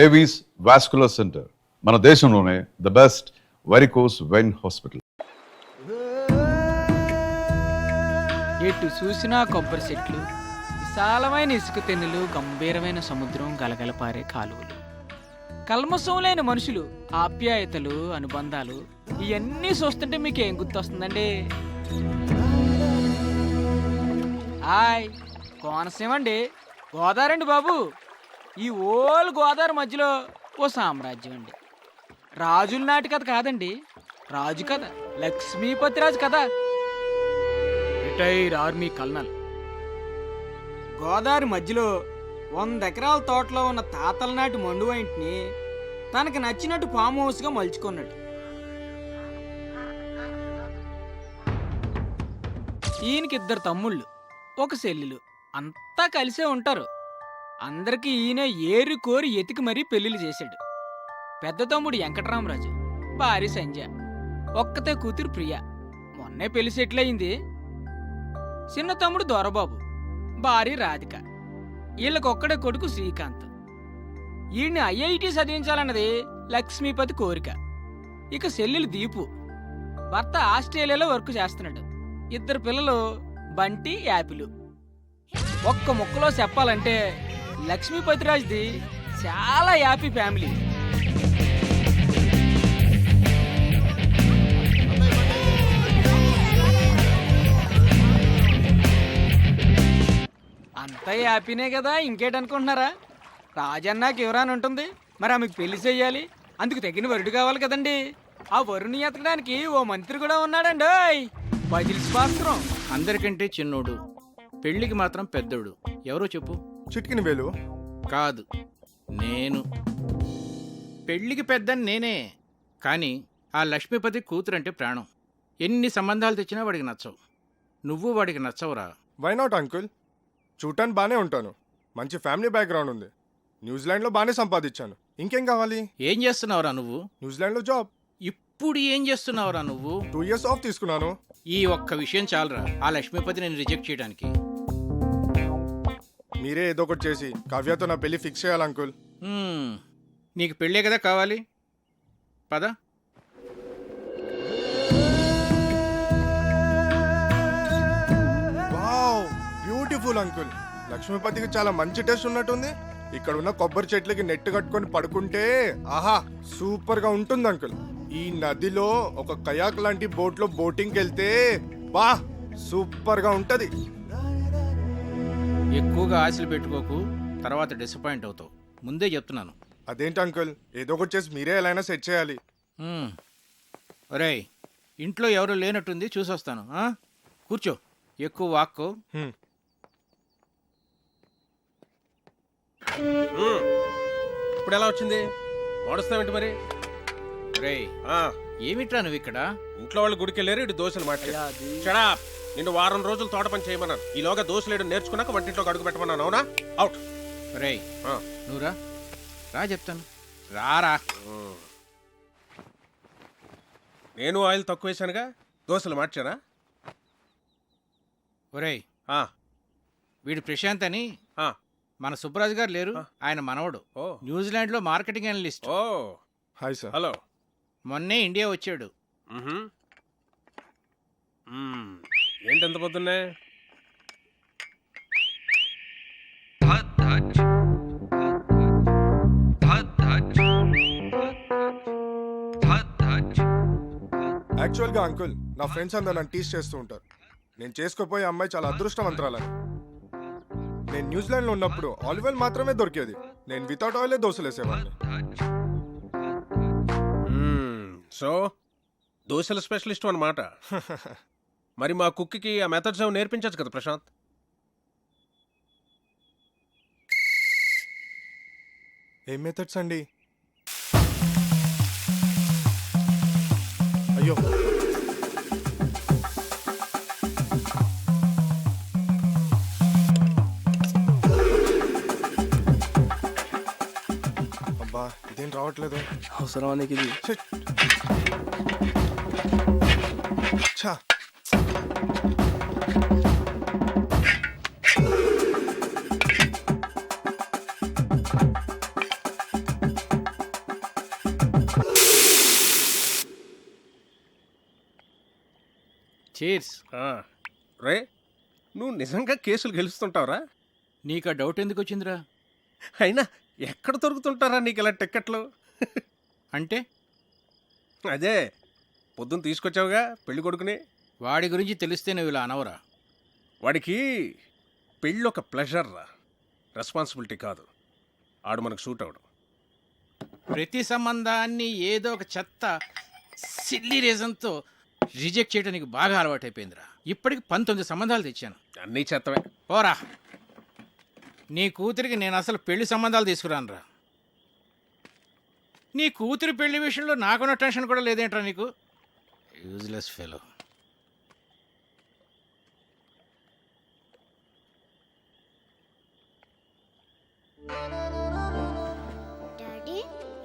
Avis vascular centre, మన దేశంలోనే the best varicose vein hospital. ఎటు చూసినా కొబ్బరి చెట్లు, విశాలమైన ఇసుక తెన్నులు, గంభీరమైన సముద్రం, గలగలపారే కాలువలు, కల్మషం లేని మనుషులు, ఆప్యాయతలు, అనుబంధాలు, ఇవన్నీ చూస్తుంటే మీకు ఏం గుర్తొస్తుందండి? హాయ్, కోనసీమ అండి, గోదావరి అండి బాబు. ఈ ఓల్ గోదావరి మధ్యలో ఓ సామ్రాజ్యం అండి. రాజుల నాటి కథ కాదండి, రాజు కథ, లక్ష్మీపతి రాజు కథ. Retire army colonel. గోదావరి మధ్యలో 100 ఎకరాల తోటలో ఉన్న తాతల నాటి మండు ఇంటిని తనకి నచ్చినట్టు ఫామ్ హౌస్గా మలుచుకున్నాడు. ఈయనకి 2 తమ్ముళ్ళు, 1 చెల్లెలు, అంతా కలిసే ఉంటారు. అందరికీ ఈయన ఏరి కోరి ఎతికి మరీ పెళ్లిళ్ళు చేశాడు. పెద్ద తమ్ముడు వెంకటరామరాజు, భార్య సంజ, ఒక్కతే కూతురు ప్రియ, మొన్నే పెళ్లి సెటిల్ అయింది. చిన్న తమ్ముడు దొరబాబు, భార్య రాధిక, వీళ్ళకొక్కడే కొడుకు శ్రీకాంత్. ఈయన్ని ఐఐటి చదివించాలన్నది లక్ష్మీపతి కోరిక. ఇక చెల్లెలు దీపు, భర్త ఆస్ట్రేలియాలో వర్క్ చేస్తున్నాడు. 2 పిల్లలు బంటి, యాపిల్. ఒక్క ముక్కలో చెప్పాలంటే లక్ష్మీపతిరాజ్ది చాలా హ్యాపీ ఫ్యామిలీ. అంతా హ్యాపీనే కదా, ఇంకేటనుకుంటున్నారా? రాజన్నాకి ఎవరాని ఉంటుంది, మరి ఆమెకు పెళ్లి చెయ్యాలి, అందుకు తగిన వరుడు కావాలి కదండి. ఆ వరుని ఎతకడానికి ఓ మంత్రి కూడా ఉన్నాడండి, బజిల్స్ పాత్రం. అందరికంటే చిన్నోడు, పెళ్లికి మాత్రం పెద్దోడు. ఎవరో చెప్పు. చిట్కిన వేలు కాదు, నేను. పెళ్లికి పెద్దని నేనే, కానీ ఆ లక్ష్మీపతి కూతురంటే ప్రాణం. ఎన్ని సంబంధాలు తెచ్చినా వాడికి నచ్చవు. నువ్వు వాడికి నచ్చవురా. Why not uncle? చూడటానికి బాగానే ఉంటాను, మంచి ఫ్యామిలీ బ్యాక్గ్రౌండ్ ఉంది, న్యూజిలాండ్లో బాగానే సంపాదించాను, ఇంకేం కావాలి? ఏం చేస్తున్నావురా నువ్వు? న్యూజిలాండ్లో జాబ్. ఇప్పుడు ఏం చేస్తున్నావురా నువ్వు? 2 years ఆఫ్ తీసుకున్నాను. ఈ ఒక్క విషయం చాలరా ఆ లక్ష్మీపతి నేను రిజెక్ట్ చేయడానికి. మీరే ఏదో ఒకటి చేసి కావ్యతో నా పెళ్లి ఫిక్స్ చేయాలి అంకుల్. నీకు పెళ్ళే కదా కావాలి, పద. Wow, beautiful uncle. లక్ష్మీపతికి చాలా మంచి టేస్ట్ ఉన్నట్టుంది. ఇక్కడ ఉన్న కొబ్బరి చెట్లకి నెట్ కట్టుకొని పడుకుంటే ఆహా సూపర్ గా ఉంటుంది అంకుల్. ఈ నదిలో ఒక కయాక్ లాంటి బోట్ లో బోటింగ్ వెళ్తే బా సూపర్ గా ఉంటది. ఎక్కువగా ఆశలు పెట్టుకోకు, తర్వాత డిసప్పాయింట్ అవుతావు, ముందే చెప్తున్నాను. అదేంటి అంకుల్, ఏదో ఒకటి చేసి మీరే ఎలా అయినా సెట్ చేయాలి. ఒరేయ్, ఇంట్లో ఎవరు లేనట్టుంది, చూసొస్తాను. కూర్చో, ఎక్కువ వాక్కో. ఇప్పుడు ఎలా వచ్చింది? వాడుస్తావేంటి మరి? రేయ్, ఏమిట్రా నువ్వు ఇక్కడ? ఇంట్లో వాళ్ళు గుడికి వెళ్ళారు, ఇటు దోశలు మాట్లాడా. నిన్ను వారం రోజులు తోట పని చేయమన్నాను, ఈలోగా దోశలేడు నేర్చుకున్నాక వంటింట్లో అడుగు పెట్టమన్నాను, అవునా? అవుట్. రేయ్, నువ్వురా, రా చెప్తాను, రారా. నేను ఆయిల్ తక్కువ వేసానుగా, దోశలు మార్చానా? ఒరేయ్, వీడు ప్రశాంత్ అని మన సుబ్బరాజు గారు లేరు, ఆయన మనవడు, న్యూజిలాండ్ లో మార్కెటింగ్ అనలిస్ట్. ఓ హాయ్ సార్. హలో. మొన్నే ఇండియా వచ్చాడు. ఏంటి ఎంత పొద్దున్నే? యాక్చువల్గా అంకుల్, నా ఫ్రెండ్స్ అందరూ నన్ను టీచ్ చేస్తూ ఉంటారు. నేను చేసుకోపోయే అమ్మాయి చాలా అదృష్టవంతురాలని. నేను న్యూజిలాండ్లో ఉన్నప్పుడు ఆలివ్ ఆయిల్ మాత్రమే దొరికేది. నేను వితౌట్ ఆయిలే దోశలు వేసేవాడిని. సో దోశల స్పెషలిస్ట్ అన్నమాట. మరి మా కుక్కి ఆ మెథడ్స్ ఏమో నేర్పించచ్చు కదా ప్రశాంత్? ఏం మెథడ్స్ అండి? అయ్యో, అబ్బా ఇదేం రావట్లేదు. అవసరమా నీకు ఇది? ఛా, చీర్స్. రే నువ్వు నిజంగా కేసులు గెలుస్తుంటావురా? నీకు ఆ డౌట్ ఎందుకు వచ్చిందిరా? అయినా ఎక్కడ దొరుకుతుంటారా నీకు ఇలా టిక్కెట్లు? అంటే అదే పొద్దున్న తీసుకొచ్చావుగా పెళ్లి కొడుకుని. వాడి గురించి తెలిస్తే నువ్వు ఇలా అనవరా? వాడికి పెళ్ళి ఒక ప్లెజర్ రా, రెస్పాన్సిబిలిటీ కాదు. ఆడు మనకు సూట్ అవడం. ప్రతి సంబంధాన్ని ఏదో ఒక చెత్త సిల్లీ రీజన్తో రిజెక్ట్ చేయడం నీకు బాగా అలవాటైపోయిందిరా. ఇప్పటికి 19 సంబంధాలు తెచ్చాను. అన్నీ చెత్తవే. పోరా, నీ కూతురికి నేను అసలు పెళ్లి సంబంధాలు తీసుకురానురా. నీ కూతురి పెళ్లి విషయంలో నాకున్న టెన్షన్ కూడా లేదేంట్రా నీకు? Useless fellow. డాడీ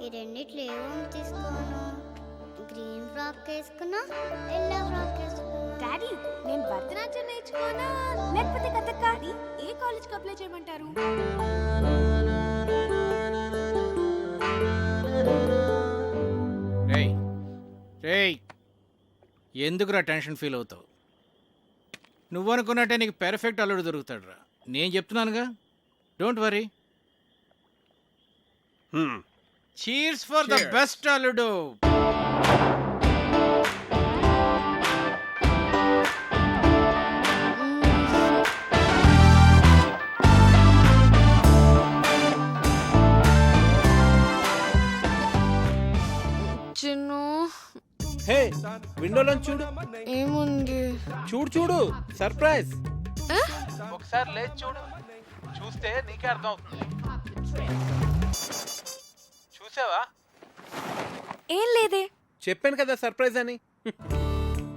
ఈ రెండిట్లో ఏమో తీసుకోను. గ్రీన్ ఫ్రాక్ వేసుకున్నా, ఎల్లో ఫ్రాక్ వేసుకున్నా. డాడీ నేను భరతనాట్యం నేర్చుకోనా లేకపోతే కథక్? ఏ కాలేజ్కి అప్లై చేయమంటారు? రేయ్ రేయ్, ఎందుకురా టెన్షన్ ఫీల్ అవుతావు? నువ్వు అనుకున్నట్టే నీకు పెర్ఫెక్ట్ అల్లుడు దొరుకుతాడు రా. నేను చెప్తున్నానుగా, don't worry. Cheers for the best అల్లుడు. చిన్ను హే, విండోలో చూడు. ఏముంది? చూడు చూడు, సర్ప్రైజ్. ఒకసారి లేచి చూడు, చూస్తే నీకే అర్థం అవుతుంది. చూసావా? ఏం లేదే. చెప్పాను కదా సర్ప్రైజ్ అని.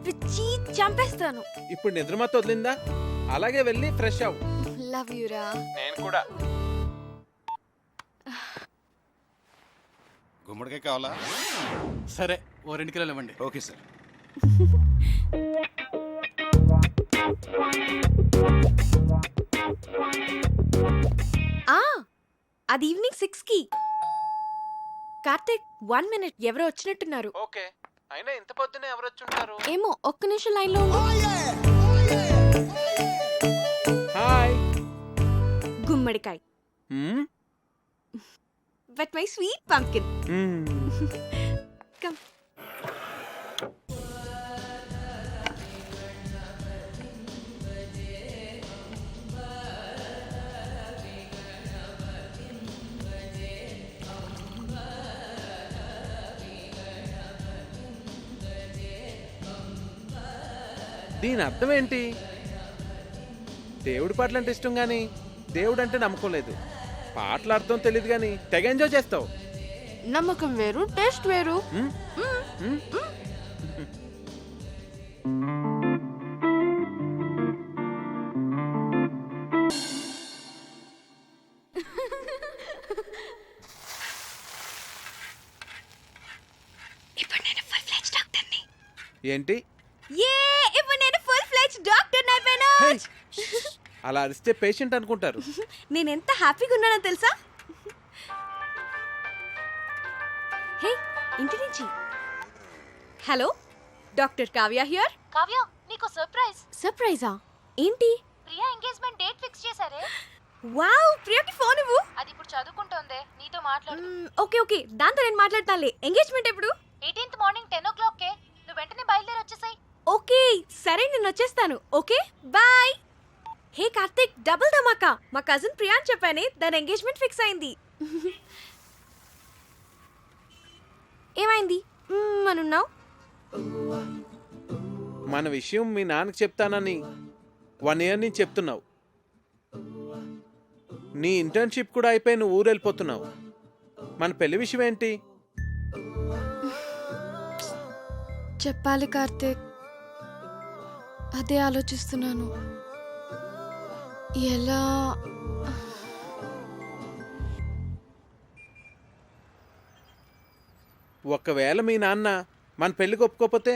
పిచ్చి చంపేస్తాను. ఇప్పుడు నిద్రమత వదిలిందా? అలాగే వెళ్ళి ఫ్రెష్ అవ్వు. లవ్ యూరా. నేను కూడా. గుమ్మడికాయ కావాలా? సరే, ఓ 2 కిలోలు ఇవ్వండి. Okay sir. అది ఈవినింగ్ 6కి. కార్తీక్ 1 minute, ఎవరో వచ్చినట్టున్నారు. ఓకే, అయినా ఇంత పొద్దునే ఎవరు వచ్చుంటారు? ఏమో, ఒక్క నిమిషం లైన్లో ఉండు. హాయ్. గుమ్మడికాయ్. But my sweet pumpkin. Come. దీని అర్థం ఏంటి? దేవుడి పాటలు అంటే ఇష్టం కానీ దేవుడు అంటే నమ్మకం లేదు. పాటల అర్థం తెలియదు కానీ తెగ ఎంజాయ్ చేస్తావు. నమ్మకం వేరు, టేస్ట్ వేరు. ఇప్పుడు నేను ఫుల్ ఫ్లెడ్జ్ డాక్టర్ని. ఏంటి? ఇప్పుడు నేను ఫుల్ ఫ్లెడ్జ్ డాక్టర్ని అయిపోయాను. అలా అరిస్తే పేషెంట్ అనుకుంటారు. నేను ఎంత హ్యాపీగా ఉన్నానో తెలుసా? హే, ఇంటి నుంచి. Hello, doctor Kavya here. Kavya, నీకు సర్ప్రైజ్. సర్ప్రైజా? ఏంటి? ప్రియా ఎంగేజ్మెంట్ డేట్ ఫిక్స్ చేశారే. వావ్, ప్రియకి ఫోన్ ఇవ్వు. అది ఇప్పుడు చదువుకుంటోందే, నీతో మాట్లాడు. ఓకే ఓకే, దాంతో నేను మాట్లాడతానులే. ఎంగేజ్మెంట్ ఎప్పుడు? 18th morning 10 o'clock. నువ్వు వెంటనే బయలుదేరి వచ్చేసాయి. ఓకే సరే, నేను వచ్చేస్తాను. Okay bye. Hey Karthik, double ధమాకా. మా కజిన్ ప్రియాన్ చెప్పానే, దాని ఎంగేజ్మెంట్ ఫిక్స్ అయింది. ఏమైంది అనున్నావు? మన విషయం మీ నాన్నకి చెప్తానని 1 year నుంచి చెప్తున్నావు. నీ ఇంటర్న్షిప్ కూడా అయిపోయి నువ్వు ఊరు వెళ్ళిపోతున్నావు. మన పెళ్లి విషయం ఏంటి? చెప్పాలి కార్తిక్, అదే ఆలోచిస్తున్నాను. ఎలా? ఒకవేళ మీ నాన్న మన పెళ్లికి ఒప్పుకోకపోతే?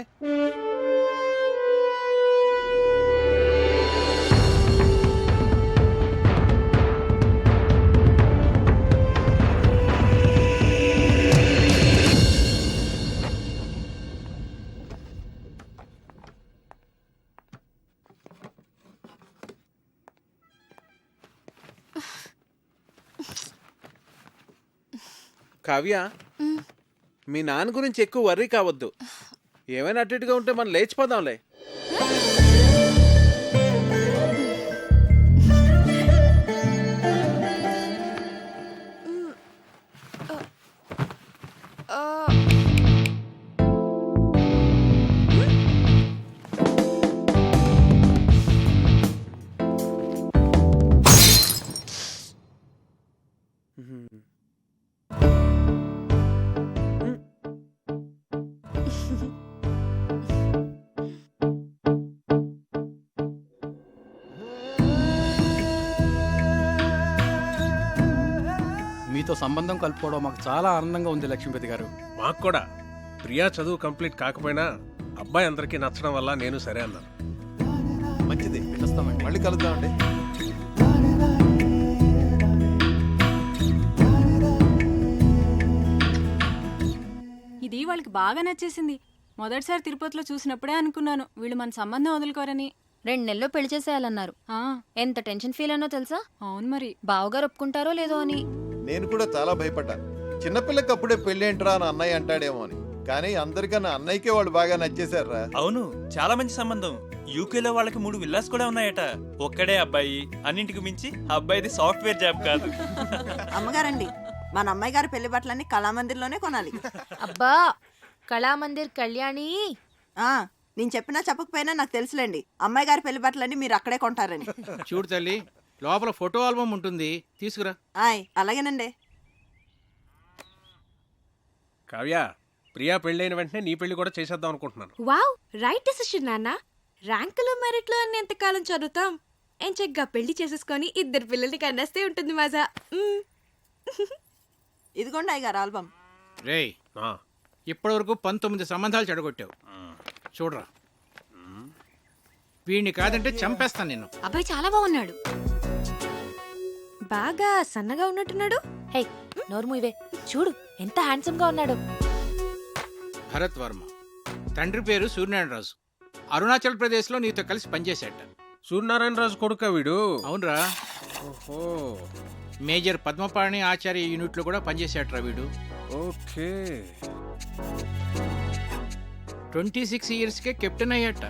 కావ్య, మీ నాన్న గురించి ఎక్కువ వర్రీ కావద్దు. ఏమైనా అటు ఇటుగా ఉంటే మనం లేచిపోదాంలే. మీతో సంబంధం కలుపుకోవడం మాకు చాలా ఆనందంగా ఉంది లక్ష్మీపతి గారు. మాకు కూడా ప్రియా చదువు కంప్లీట్ కాకపోయినా అబ్బాయి అందరికీ నచ్చడం వల్ల నేను సరే అన్నాను. మంచిది, వస్తామండి. మళ్ళీ కలుద్దామండి. ఇది వాళ్ళకి బాగా నచ్చేసింది. మొదటిసారి తిరుపతిలో చూసినప్పుడే అనుకున్నాను వీళ్ళు మన సంబంధం వదులుకోరని. 2 నెలల్లో పెళ్లి చేసేయాలన్నారు. ఎంత టెన్షన్ ఫీల్ అనో తెలుసా? అవును మరి. బావగారు ఒప్పుకుంటారో లేదో అని. నేను కూడా చాలా భయపడ్డాను. చిన్నపిల్లకి అప్పుడే పెళ్లి ఏంట్రా అని అన్నయ్య అంటాడేమో అని. కానీ అందరికన్నా అన్నయ్యకే వాళ్ళు బాగా నచ్చేశారా. అవును, చాలా మంచి సంబంధం. యూకేలో వాళ్ళకి 3 విల్లాస్ కూడా ఉన్నాయట. ఒక్కడే అబ్బాయి, అన్నింటికి మించి అబ్బాయిది సాఫ్ట్వేర్ జాబ్ కాదు. అమ్మగారండి, మన అమ్మాయి గారి పెళ్లి బట్టలన్నీ కళామందిర్లోనే కొనాలి. అబ్బా, కళామందిర్ కళ్యాణి. నేను చెప్పినా చెప్పకపోయినా నాకు తెలుసులేండి, అమ్మాయి గారి పెళ్లి బట్టలన్నీ మీరు అక్కడే కొంటారని. చూడు తల్లి, లోపల ఫోటో ఆల్బమ్ ఉంటుంది, తీసుకురా. అలాగేనండి. కావ్య, ప్రియా పెళ్ళైన వెంటనే నీ పెళ్లి కూడా చేసేద్దాం అనుకుంటున్నాను. వావ్, రైట్ డెసిషన్ నాన్న. ర్యాంకులు మెరిట్లో అన్ని ఎంతకాలం చదువుతాం? ఏం చక్కగా పెళ్లి చేసేసుకొని 2 పిల్లల్ని కన్నేస్తే ఉంటుంది మజా. ఇదిగోండి అయ్యగారు ఆల్బమ్. రేయ్, ఇప్పటి వరకు 19 సంబంధాలు చెడగొట్టావు. చూడరా, వీడిని కాదంటే చంపేస్తాను నిన్ను. అబ్బాయి చాలా బాగున్నాడు. బాగా సన్నగా ఉన్నట్టున్నాడు. హే, నోర్ము ఇవే. చూడు ఎంత హ్యాండ్సమ్ గా ఉన్నాడు. భరత్ వర్మ, తండ్రి పేరు సూర్యనారాయణరాజు. అరుణాచల్ ప్రదేశ్ లో నీతో కలిసి పనిచేశాట. సూర్యనారాయణరాజు కొడుక వీడు? అవునరా. ఓహో, మేజర్ పద్మపాణి ఆచార్య యూనిట్ లో కూడా పనిచేశాట్రా వీడు. ఓకే. 26 years కే కెప్టెన్ అయ్యాట.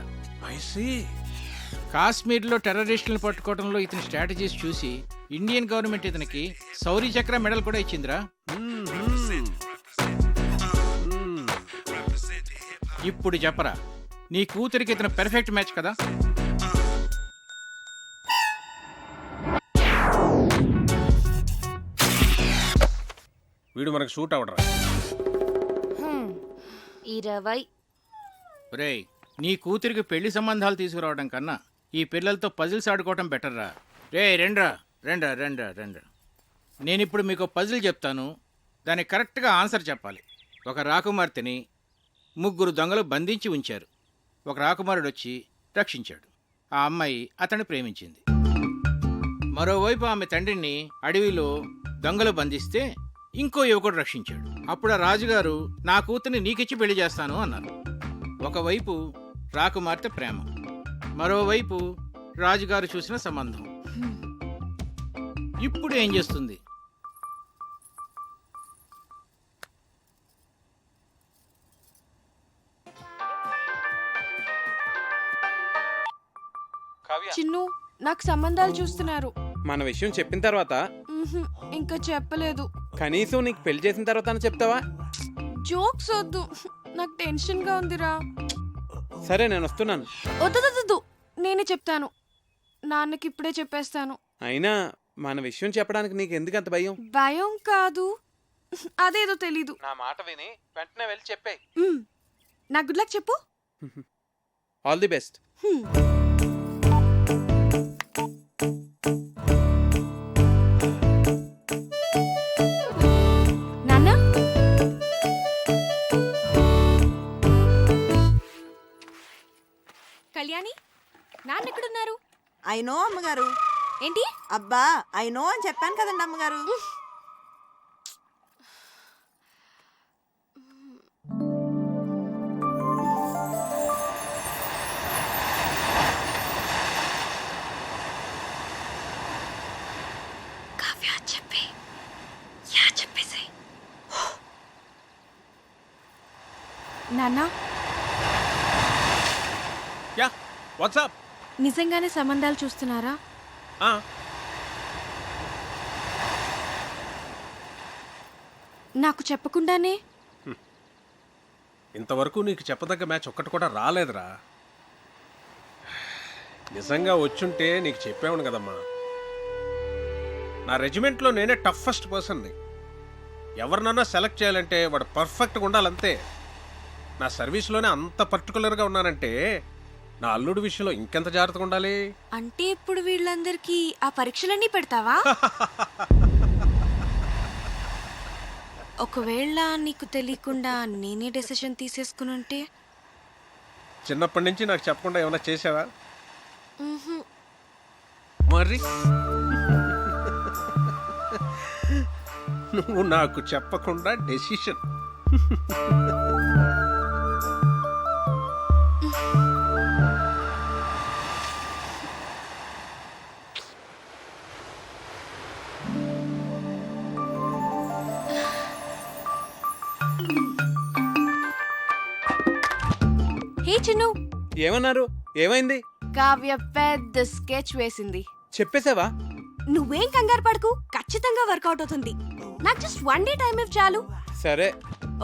I see. కాశ్మీర్లో టెర్రరిస్టులను పట్టుకోవడంలో ఇతని స్ట్రాటజీస్ చూసి ఇండియన్ గవర్నమెంట్ ఇతనికి శౌర్య చక్ర మెడల్ కూడా ఇచ్చిందిరా. ఇప్పుడు చెప్పరా, నీ కూతురికి ఇతను పెర్ఫెక్ట్ మ్యాచ్ కదా? వీడు మనకు షూట్ అవడరా. 20. రేయ్, నీ కూతురికి పెళ్లి సంబంధాలు తీసుకురావడం కన్నా ఈ పిల్లలతో పజిల్స్ ఆడుకోవటం బెటర్ రా. రే రెండ్రా రెండ్రా రెండ్రా రెండ్రా. నేనిప్పుడు మీకు పజిల్ చెప్తాను, దానికి కరెక్ట్గా ఆన్సర్ చెప్పాలి. ఒక రాకుమార్తెని 3 దొంగలు బంధించి ఉంచారు. ఒక రాకుమారుడు వచ్చి రక్షించాడు. ఆ అమ్మాయి అతన్ని ప్రేమించింది. మరోవైపు ఆమె తండ్రిని అడవిలో దొంగలు బంధిస్తే ఇంకో యువకుడు రక్షించాడు. అప్పుడు ఆ రాజుగారు నా కూతుర్ని నీకిచ్చి పెళ్లి చేస్తాను అన్నారు. ఒకవైపు రాకుమార్తె ప్రేమ, మరోవైపు రాజుగారు చూసిన సంబంధం. ఇప్పుడు ఏం చేస్తుంది? చిన్ను, నాకు సంబంధాలు చూస్తున్నారు. మన విషయం చెప్పిన తర్వాత ఇంకా చెప్పలేదు. కనీసం నీకు పెళ్లి చేసిన తర్వాత చెప్తావా? జోక్స్ వద్దు, నాకు టెన్షన్ గా ఉందిరా. సరే, నేను వస్తున్నాను. వద్దు, నేనే చెప్తాను. నాన్నకి ఇప్పుడే చెప్పేస్తాను. అయినా మన విషయం చెప్పడానికి నీకు ఎందుకు అంత భయం? భయం కాదు, అదేదో తెలీదు. నా మాట విని వెంటనే వెళ్ళి చెప్పే. నా గుడ్ లక్ చెప్పు. All the best. నాన్న, కళ్యాణి, నాన్న ఎక్కడున్నారు? అయినో అమ్మగారు. ఏంటి? అబ్బా, అయినో అని చెప్పాను కదండి అమ్మగారు. కావ్య చెప్పేసి నాన్న యా వాట్సాప్ నిజంగానే సంబంధాలు చూస్తున్నారా? నాకు చెప్పకుండానే? ఇంతవరకు నీకు చెప్పదగ్గ మ్యాచ్ ఒక్కటి కూడా రాలేదురా. నిజంగా వచ్చుంటే నీకు చెప్పావును కదమ్మా. నా రెజిమెంట్లో నేనే టఫెస్ట్ పర్సన్ని. ఎవరినన్నా సెలెక్ట్ చేయాలంటే వాడు పర్ఫెక్ట్గా ఉండాలంతే. నా సర్వీస్లోనే అంత పర్టికులర్గా ఉన్నానంటే నా అల్లుడి విషయంలో ఇంకెంత జాగ్రత్తగా ఉండాలి. అంటే ఇప్పుడు వీళ్ళందరికీ ఆ పరీక్షలన్నీ పెడతావా? ఒకవేళ నీకు తెలియకుండా నేనే డెసిషన్ తీసేసుకుని ఉంటే? చిన్నప్పటి నుంచి నాకు చెప్పకుండా ఏమైనా చేసావా? మరి నువ్వు నాకు చెప్పకుండా డెసిషన్. హే చిన్ను, ఏమన్నారు? ఏమైంది? కావ్య పెద్ద స్కెచ్ వేసింది. చెప్పేశావా? నువ్వేం కంగారు పడకు, ఖచ్చితంగా వర్కౌట్ అవుతుంది. నాకు జస్ట్ 1 డే టైం ఇవ్వు చాలు. సరే.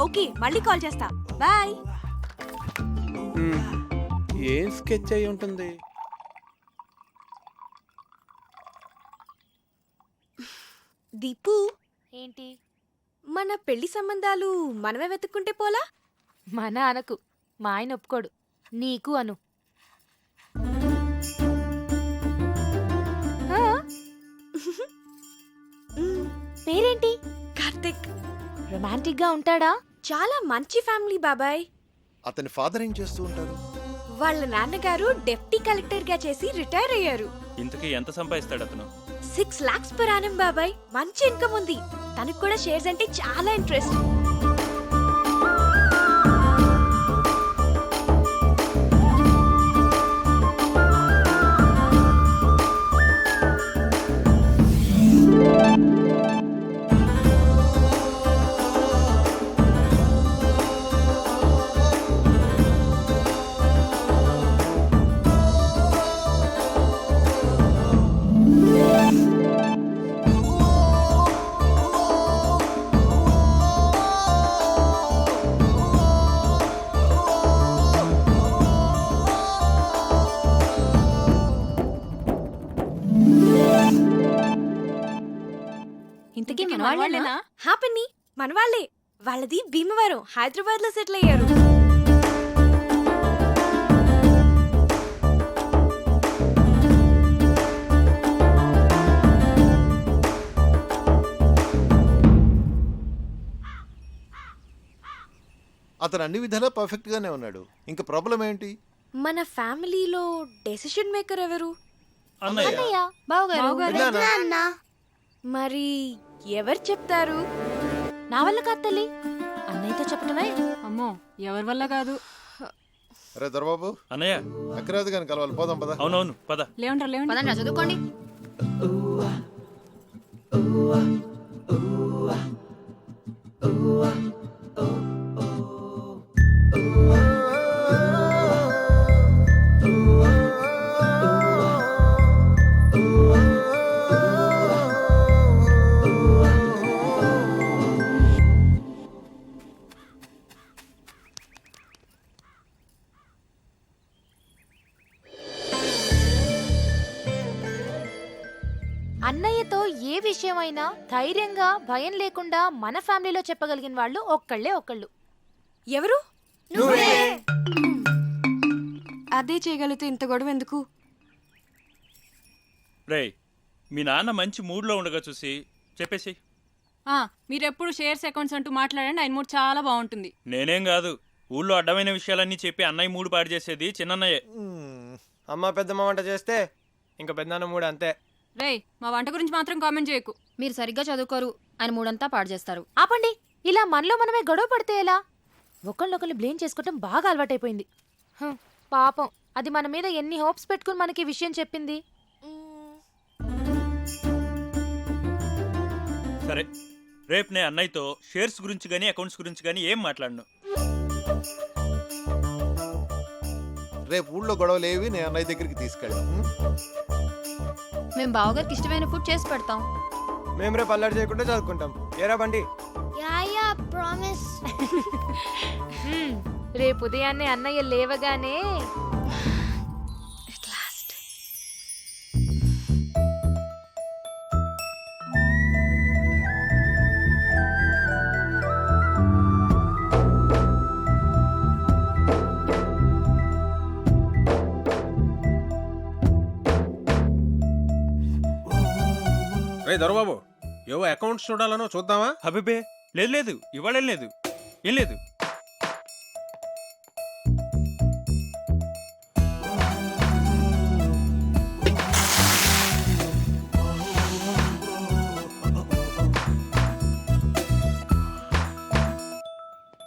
ఓకే, మళ్ళీ కాల్ చేస్తా. బాయ్. ఏం స్కెచ్ అయి ఉంటుంది? దీపు, ఏంటి? మన పెళ్లి సంబంధాలు మనమే వెతుక్కుంటే పోలా? మన అనకు, మా ఆయన ఒప్పుకోడు. నీకు అను. పేరేంటి? కార్తిక్. రొమాంటిక్ గా ఉంటాడా? చాలా మంచి ఫ్యామిలీ బాబాయ్. అతని ఫాదర్ ఏం చేస్తూ ఉంటారు? వాళ్ళ నాన్నగారు డెప్యూటీ కలెక్టర్ గా చేసి రిటైర్ అయ్యారు. ఇంతకీ ఎంత సంపాదిస్తాడు అతను? 6 lakhs per annum బాబాయ్. మంచి ఇన్కమ్ ఉంది. తనకు కూడా షేర్స్ అంటే చాలా ఇంట్రెస్ట్. ఇంతకీ మనవాళ్ళేనా? హ్యాపీ మన వాళ్ళే. వాళ్ళది భీమవరం, హైదరాబాద్ లో సెటిల్ అయ్యారు. అతను అన్ని విధాలా పర్ఫెక్ట్ గానే ఉన్నాడు. ఇంకా ప్రాబ్లం ఏంటి? మన ఫ్యామిలీలో డెసిషన్ మేకర్ ఎవరు? అన్నయ్య, బావగారు. మరి ఎవరు చెప్తారు? నా వల్ల కాదు తల్లి, అన్నయ్యతో చెప్పటమే. అమ్మో, ఎవరి వల్ల కాదు. అరే దొరబాబు, అన్నయ్య అక్కరాదు కానీ కలవాలి. పోదాం పద. అవునవును పద. లేవంటారు లేవండి. చదువుకోండి. అన్నయ్యతో ఏ విషయమైనా ధైర్యంగా భయం లేకుండా మన ఫ్యామిలీలో చెప్పగలిగిన వాళ్ళు ఒక్కళ్ళు. ఎవరు? అదే చేయగలిగితే ఇంత గొడవ ఎందుకు? రేయ్, మీ నాన్న మంచి మూడ్లో ఉండగా చూసి చెప్పేసి. మీరెప్పుడు షేర్స్ అకౌంట్స్ అంటూ మాట్లాడండి, ఆయన మూడ్ చాలా బాగుంటుంది. నేనేం కాదు, ఊళ్ళో అడ్డమైన విషయాలన్నీ చెప్పి అన్నయ్య మూడు పాడు చేసేది చిన్నన్నయ్యే. అమ్మ పెద్దమ్మ వంట చేస్తే ఇంకా పెద్దనాన్న మూడు అంతే. రేయ్, మా వంట గురించి మాత్రం కామెంట్ చేయకు. మీరు సరిగ్గా చదువుకోరు, ఆయన మూడంతా పాడు చేస్తారు. ఆపండి. ఇలా మనలో మనమే గొడవ పడితే ఎలా? ఒకళ్ళొకళ్ళు బ్లేమ్ చేసుకోవటం బాగా అలవాటైపోయింది. పాపం, అది మన మీద ఎన్ని హోప్స్ పెట్టుకుని మనకి ఈ విషయం చెప్పింది. సరే, రేపు నేను అన్నయ్యతో షేర్స్ గురించి కానీ అకౌంట్స్ గురించి కానీ ఏం మాట్లాడను. రేపు ఊళ్ళో గొడవలు ఏవి నేను అన్నయ్య దగ్గరికి తీసుకెళ్ళాం. మేము బావగారికి ఇష్టమైన ఫుడ్ చేసి పెడతాం. మేము రేపు అల్లరి చేయకుండా చదువుకుంటాం. ఏరా బండి? Yeah promise. రేపు ఉదయాన్నే అన్నయ్య లేవగానే రే దొరబాబు, ఏవో అకౌంట్స్ చూడాలనో చూద్దామా? అబ్బే లేదు లేదు, ఇవాళ ఏం లేదు.